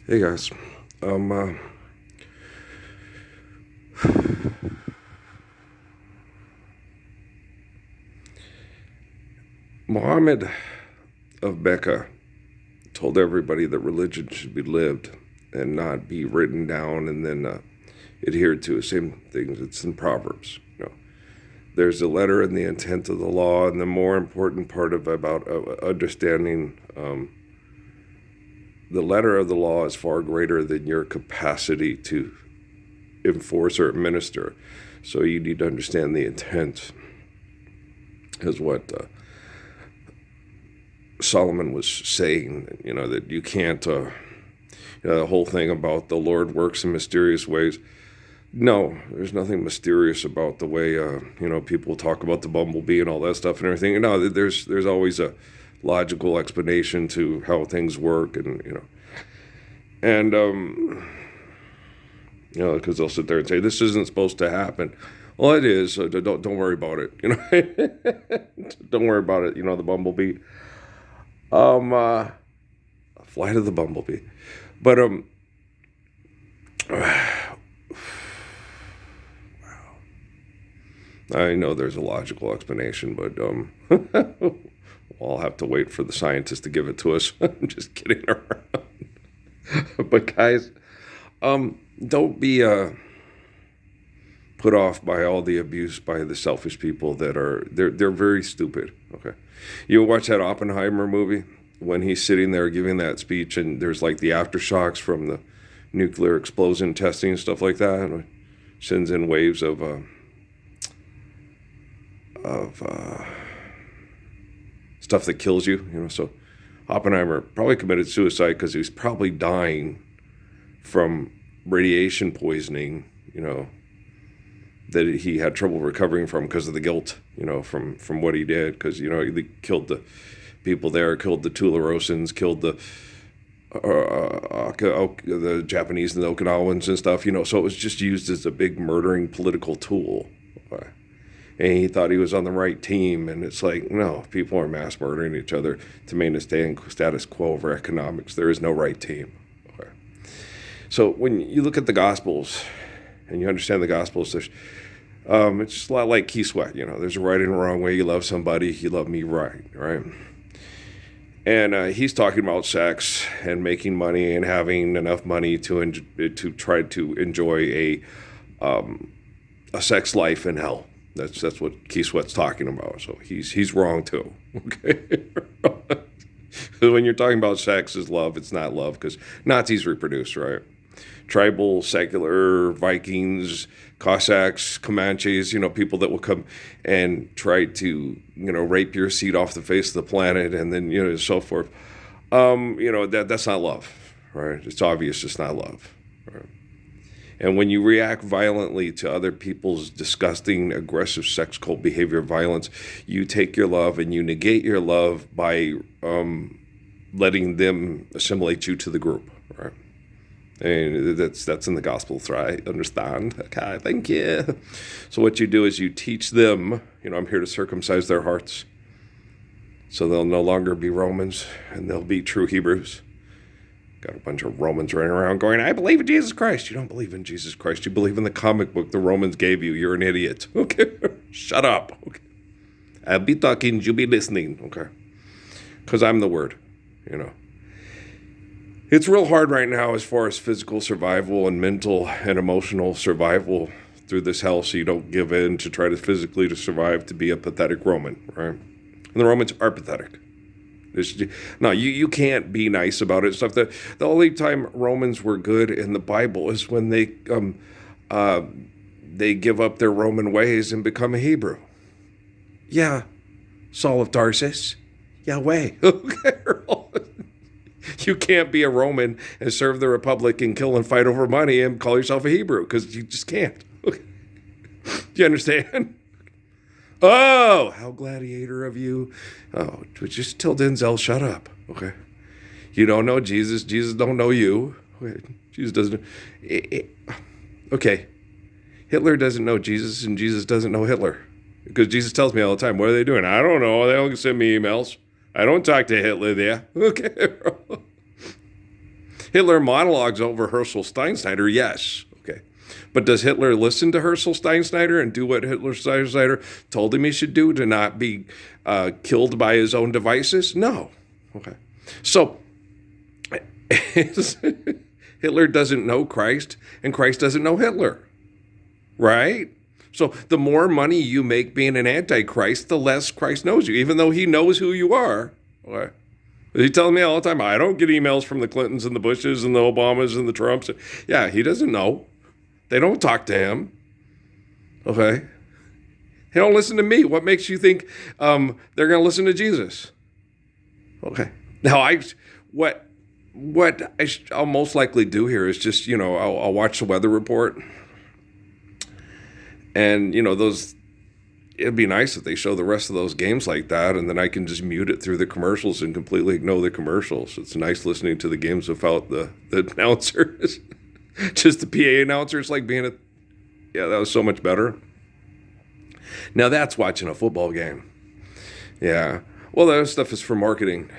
Hey guys, um, uh, Muhammad of Mecca told everybody that religion should be lived and not be written down and then adhered to. Same things. It's in Proverbs. There's the letter and the intent of the law, and the more important part of about understanding the letter of the law is far greater than your capacity to enforce or administer. So you need to understand the intent, is what Solomon was saying, that you can't, the whole thing about the Lord works in mysterious ways. No, there's nothing mysterious about the way, people talk about the bumblebee and all that stuff and everything. No, there's always a logical explanation to how things work, because they'll sit there and say, this isn't supposed to happen. Well, it is, so don't worry about it, Don't worry about it, the bumblebee. Um, uh, Flight of the Bumblebee. But I know there's a logical explanation, but I'll have to wait for the scientists to give it to us. I'm just kidding around. But guys, don't be put off by all the abuse by the selfish people that are they're very stupid. Okay, you watch that Oppenheimer movie when he's sitting there giving that speech, and there's like the aftershocks from the nuclear explosion testing and stuff like that, and it sends in waves of stuff that kills you. So Oppenheimer probably committed suicide because he was probably dying from radiation poisoning. That he had trouble recovering from because of the guilt. From what he did, because he killed the people there, killed the Tularosans, killed the Japanese and the Okinawans and stuff. So it was just used as a big murdering political tool. And he thought he was on the right team, and it's like, no, people are mass murdering each other to maintain status quo over economics. There is no right team. Okay. So when you look at the Gospels and you understand the Gospels, it's just a lot like Keith Sweat. There's a right and a wrong way you love somebody. You love me right, right? And he's talking about sex and making money and having enough money to try to enjoy a sex life in hell. That's what Keith Sweat's talking about. So he's wrong too. Okay. When you're talking about sex as love, it's not love, because Nazis reproduce, right? Tribal, secular, Vikings, Cossacks, Comanches, people that will come and try to, rape your seed off the face of the planet, and then, so forth. That's not love, right? It's obvious it's not love, right? And when you react violently to other people's disgusting, aggressive sex cult behavior, violence, you take your love and you negate your love by letting them assimilate you to the group, right? And that's in the gospel, right? Understand? Okay, thank you. So what you do is you teach them, I'm here to circumcise their hearts, so they'll no longer be Romans and they'll be true Hebrews. Got a bunch of Romans running around going, I believe in Jesus Christ. You don't believe in Jesus Christ. You believe in the comic book the Romans gave you. You're an idiot. Okay? Shut up. Okay? I'll be talking, you be listening. Okay? Because I'm the word. It's real hard right now as far as physical survival and mental and emotional survival through this hell, so you don't give in to try to physically to survive, to be a pathetic Roman, right? And the Romans are pathetic. No, you can't be nice about it. Stuff that the only time Romans were good in the Bible is when they give up their Roman ways and become a Hebrew. Yeah, Saul of Tarsus. Yahweh. You can't be a Roman and serve the Republic and kill and fight over money and call yourself a Hebrew, because you just can't. Do you understand? Oh, how gladiator of you. Oh, just tell Denzel, shut up. Okay. You don't know Jesus. Jesus don't know you. Jesus doesn't. Okay. Hitler doesn't know Jesus, and Jesus doesn't know Hitler. Because Jesus tells me all the time, what are they doing? I don't know. They don't send me emails. I don't talk to Hitler there. Okay. Hitler monologues over Herschel Steinschneider, yes. Okay. But does Hitler listen to Herschel Steinschneider and do what Hitler Steinschneider told him he should do to not be killed by his own devices? No. Okay. So Hitler doesn't know Christ, and Christ doesn't know Hitler, right? So the more money you make being an antichrist, the less Christ knows you, even though he knows who you are. Okay. He's telling me all the time, I don't get emails from the Clintons and the Bushes and the Obamas and the Trumps. Yeah, he doesn't know. They don't talk to him. Okay. They don't listen to me. What makes you think they're going to listen to Jesus? Okay. Now, I'll most likely do here is just, I'll watch the weather report. And, it'd be nice if they show the rest of those games like that, and then I can just mute it through the commercials and completely ignore the commercials. It's nice listening to the games without the announcers. Just the PA announcers, like being that was so much better. Now that's watching a football game. Yeah. Well, that stuff is for marketing.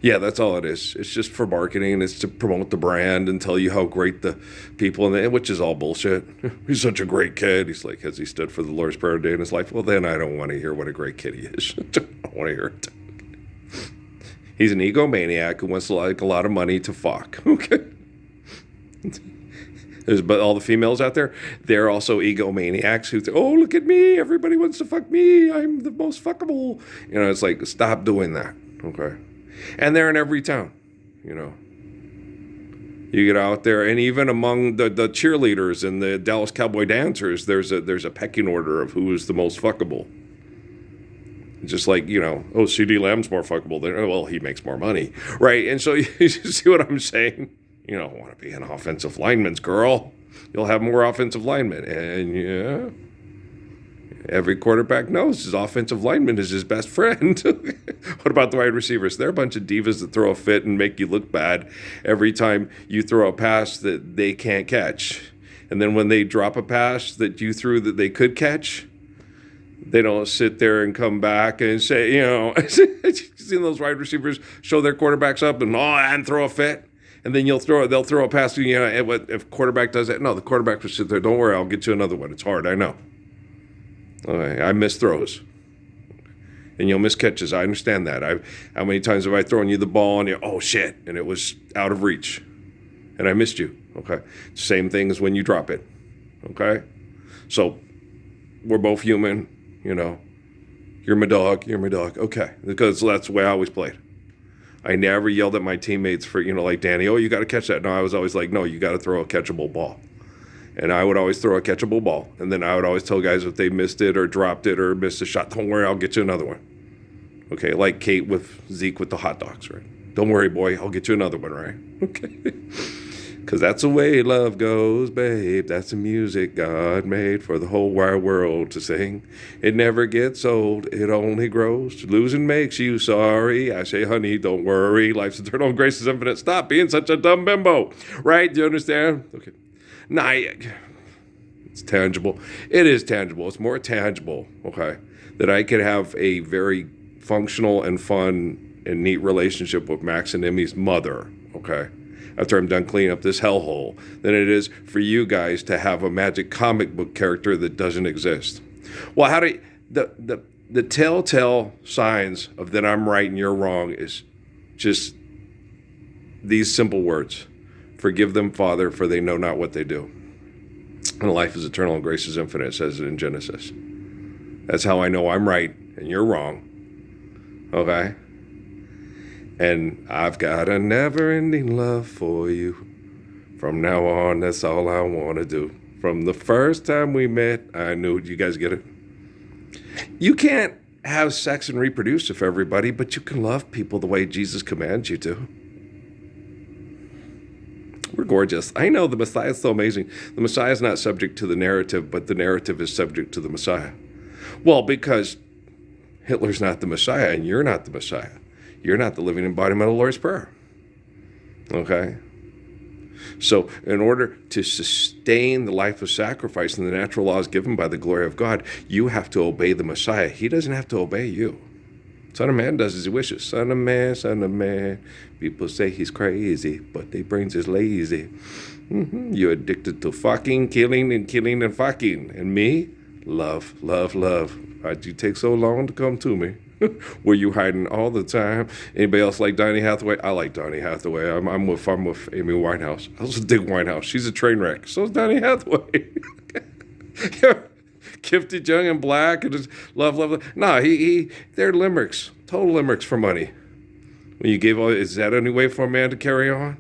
Yeah, that's all it is. It's just for marketing. It's to promote the brand and tell you how great the people, which is all bullshit. He's such a great kid. He's like, has he stood for the Lord's Prayer a day in his life? Well, then I don't want to hear what a great kid he is. I don't want to hear it. He's an egomaniac who wants to like a lot of money to fuck. Okay. But all the females out there, they're also egomaniacs who think, oh, look at me. Everybody wants to fuck me. I'm the most fuckable. It's like, stop doing that. Okay. And they're in every town, You get out there, and even among the cheerleaders and the Dallas Cowboy dancers, there's a pecking order of who is the most fuckable. Just like, C.D. Lamb's more fuckable than, well, he makes more money, right? And so you see what I'm saying? You don't want to be an offensive lineman's girl. You'll have more offensive linemen, and yeah. Every quarterback knows his offensive lineman is his best friend. What about the wide receivers? They're a bunch of divas that throw a fit and make you look bad every time you throw a pass that they can't catch. And then when they drop a pass that you threw that they could catch, they don't sit there and come back and say, seen those wide receivers show their quarterbacks up and throw a fit? And then they'll throw a pass to you, if quarterback does that. No, the quarterback will sit there, don't worry, I'll get you another one. It's hard, I know. Okay, I miss throws, and you'll miss catches. I understand that. How many times have I thrown you the ball and oh shit, and it was out of reach, and I missed you. Okay, same thing as when you drop it. Okay, so we're both human. You're my dog. Okay, because that's the way I always played. I never yelled at my teammates for like Danny. Oh, you got to catch that. No, I was always like, no, you got to throw a catchable ball. And I would always throw a catchable ball. And then I would always tell guys if they missed it or dropped it or missed a shot, don't worry, I'll get you another one. Okay, like Kate with Zeke with the hot dogs, right? Don't worry, boy, I'll get you another one, right? Okay. Because that's the way love goes, babe. That's the music God made for the whole wide world to sing. It never gets old. It only grows. Losing makes you sorry. I say, honey, don't worry. Life's eternal. Grace is infinite. Stop being such a dumb bimbo. Right? Do you understand? Okay. Nah, it's tangible. It is tangible. It's more tangible, okay, that I could have a very functional and fun and neat relationship with Max and Emmy's mother, okay, after I'm done cleaning up this hellhole, than it is for you guys to have a magic comic book character that doesn't exist. Well, how do the telltale signs of that I'm right and you're wrong is just these simple words. Forgive them, Father, for they know not what they do. And life is eternal and grace is infinite, it says it in Genesis. That's how I know I'm right and you're wrong. Okay? And I've got a never-ending love for you. From now on, that's all I want to do. From the first time we met, I knew. You guys get it? You can't have sex and reproduce with everybody, but you can love people the way Jesus commands you to. We're gorgeous. I know the Messiah is so amazing. The Messiah is not subject to the narrative, but the narrative is subject to the Messiah. Well, because Hitler's not the Messiah and you're not the Messiah. You're not the living embodiment of the Lord's Prayer. Okay? So in order to sustain the life of sacrifice and the natural laws given by the glory of God, you have to obey the Messiah. He doesn't have to obey you. Son of Man does as he wishes. Son of man, son of man. People say he's crazy, but their brains is lazy. You're addicted to fucking, killing, and fucking. And me? Love, love, love. Why'd you take so long to come to me? Were you hiding all the time? Anybody else like Donny Hathaway? I like Donny Hathaway. I'm with Amy Winehouse. I also dig Winehouse. She's a train wreck. So is Donny Hathaway. Gifted, young, and black, and just love, love, love. Nah, they're limericks. Total limericks for money. When you gave all, is that any way for a man to carry on?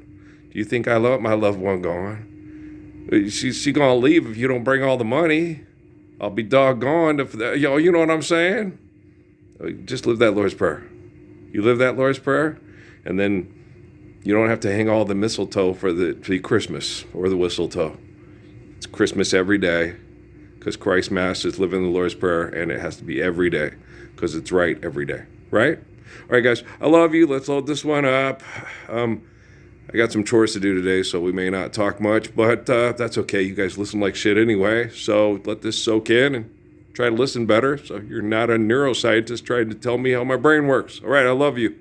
Do you think I love my loved one gone? She gonna leave if you don't bring all the money. I'll be doggone if you know what I'm saying? Just live that Lord's Prayer. You live that Lord's Prayer, and then you don't have to hang all the mistletoe for the Christmas or the whistletoe. It's Christmas every day because Christ Mass is living the Lord's Prayer, and it has to be every day because it's right every day, right? All right, guys, I love you. Let's load this one up. I got some chores to do today, so we may not talk much, but that's okay. You guys listen like shit anyway, so let this soak in and try to listen better so you're not a neuroscientist trying to tell me how my brain works. All right, I love you.